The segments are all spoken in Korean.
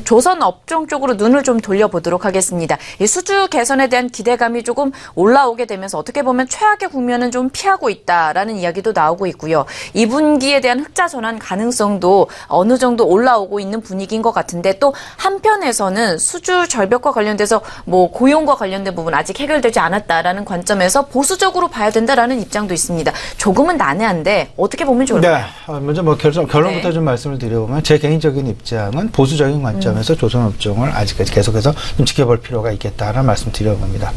조선 업종 쪽으로 눈을 좀 돌려보도록 하겠습니다. 이 수주 개선에 대한 기대감이 조금 올라오게 되면서 어떻게 보면 최악의 국면은 좀 피하고 있다라는 이야기도 나오고 있고요. 2분기에 대한 흑자 전환 가능성도 어느 정도 올라오고 있는 분위기인 것 같은데 또 한편에서는 수주 절벽과 관련돼서 뭐 고용과 관련된 부분 아직 해결되지 않았다라는 관점에서 보수적으로 봐야 된다라는 입장도 있습니다. 조금은 난해한데 어떻게 보면 좋을까요? 네, 먼저 뭐 결론부터 네. 좀 말씀을 드려보면 제 개인적인 입장은 보수적인 관점에서 조선업종을 아직까지 계속해서 좀 지켜볼 필요가 있겠다라는 말씀 드려봅니다.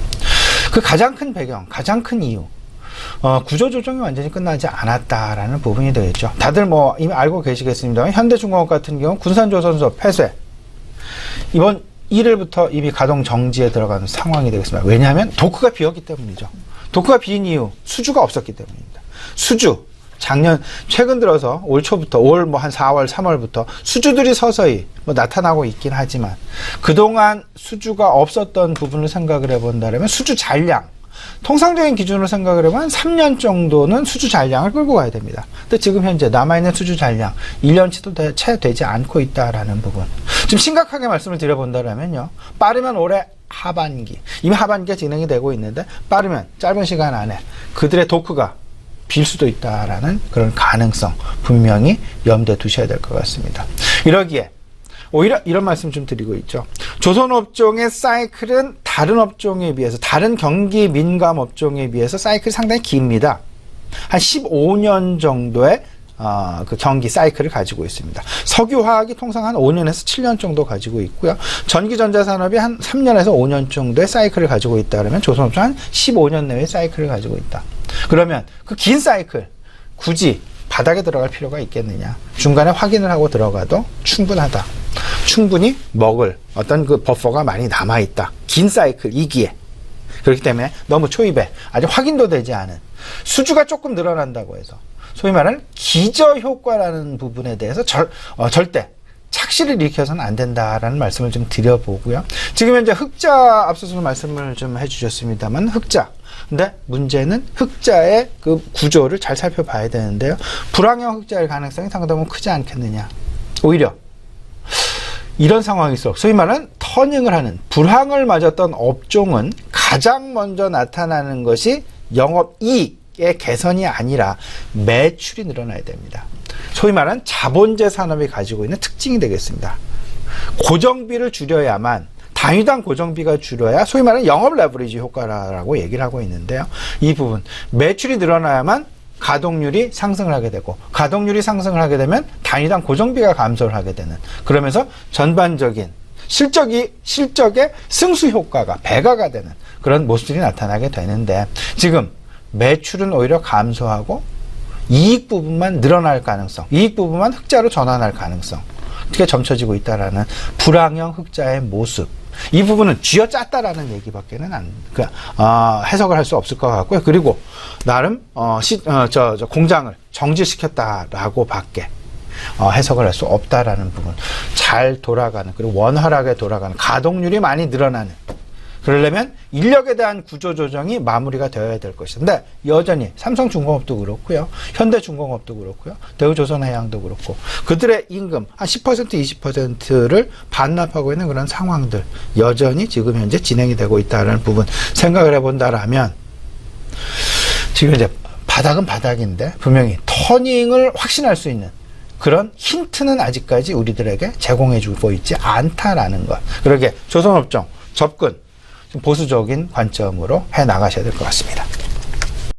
그 가장 큰 배경, 가장 큰 이유, 구조조정이 완전히 끝나지 않았다라는 부분이 되겠죠. 다들 뭐 이미 알고 계시겠습니다만 현대중공업 같은 경우 군산조선소 폐쇄 이번 1일부터 이미 가동 정지에 들어가는 상황이 되겠습니다. 왜냐하면 도크가 비었기 때문이죠. 도크가 비인 이유 수주가 없었기 때문입니다. 수주 최근 들어서 올 초부터 올 뭐 한 4월, 3월부터 수주들이 서서히 뭐 나타나고 있긴 하지만 그동안 수주가 없었던 부분을 생각을 해본다면 수주 잔량 통상적인 기준으로 생각을 해보면 3년 정도는 수주 잔량을 끌고 가야 됩니다. 근데 지금 현재 남아있는 수주 잔량 1년치도 채 되지 않고 있다라는 부분. 좀 심각하게 말씀을 드려본다면요. 빠르면 올해 하반기, 이미 하반기가 진행이 되고 있는데 빠르면 짧은 시간 안에 그들의 도크가 빌 수도 있다라는 그런 가능성 분명히 염두에 두셔야 될 것 같습니다. 이러기에 오히려 이런 말씀 좀 드리고 있죠. 조선업종의 사이클은 다른 업종에 비해서 다른 경기 민감 업종에 비해서 사이클이 상당히 깁니다. 한 15년 정도의 그 경기 사이클을 가지고 있습니다. 석유화학이 통상 한 5년에서 7년 정도 가지고 있고요. 전기전자산업이 한 3년에서 5년 정도의 사이클을 가지고 있다 그러면 조선업종은 한 15년 내외의 사이클을 가지고 있다. 그러면 그 긴 사이클 굳이 바닥에 들어갈 필요가 있겠느냐. 중간에 확인을 하고 들어가도 충분하다. 충분히 먹을 어떤 그 버퍼가 많이 남아있다. 긴 사이클 2기에. 그렇기 때문에 너무 초입에 아직 확인도 되지 않은 수주가 조금 늘어난다고 해서 소위 말하는 기저효과라는 부분에 대해서 절대 착시를 일으켜서는 안 된다라는 말씀을 좀 드려보고요. 지금 현재 흑자 앞서서 말씀을 좀 해주셨습니다만 흑자. 근데 문제는 흑자의 그 구조를 잘 살펴봐야 되는데요. 불황형 흑자일 가능성이 상당히 크지 않겠느냐. 오히려 이런 상황일수록 소위 말하는 터닝을 하는 불황을 맞았던 업종은 가장 먼저 나타나는 것이 영업이익의 개선이 아니라 매출이 늘어나야 됩니다. 소위 말하는 자본재 산업이 가지고 있는 특징이 되겠습니다. 고정비를 줄여야만 단위당 고정비가 줄여야 소위 말하는 영업 레버리지 효과라고 얘기를 하고 있는데요. 이 부분 매출이 늘어나야만 가동률이 상승을 하게 되고 가동률이 상승을 하게 되면 단위당 고정비가 감소를 하게 되는 그러면서 전반적인 실적의 승수 효과가 배가가 되는 그런 모습들이 나타나게 되는데 지금 매출은 오히려 감소하고 이익 부분만 늘어날 가능성, 이익 부분만 흑자로 전환할 가능성 어떻게 점쳐지고 있다라는 불황형 흑자의 모습. 이 부분은 쥐어짰다라는 얘기밖에는 해석을 할 수 없을 것 같고요. 그리고 나름 공장을 정지시켰다라고 밖에 해석을 할 수 없다라는 부분. 잘 돌아가는 그리고 원활하게 돌아가는 가동률이 많이 늘어나는 그러려면 인력에 대한 구조조정이 마무리가 되어야 될 것인데 여전히 삼성중공업도 그렇고요. 현대중공업도 그렇고요. 대우조선해양도 그렇고 그들의 임금 한 10% 20%를 반납하고 있는 그런 상황들 여전히 지금 현재 진행이 되고 있다는 부분 생각을 해본다라면 지금 이제 바닥은 바닥인데 분명히 터닝을 확신할 수 있는 그런 힌트는 아직까지 우리들에게 제공해주고 있지 않다라는 것. 그러게 조선업종 접근 보수적인 관점으로 해 나가셔야 될 것 같습니다.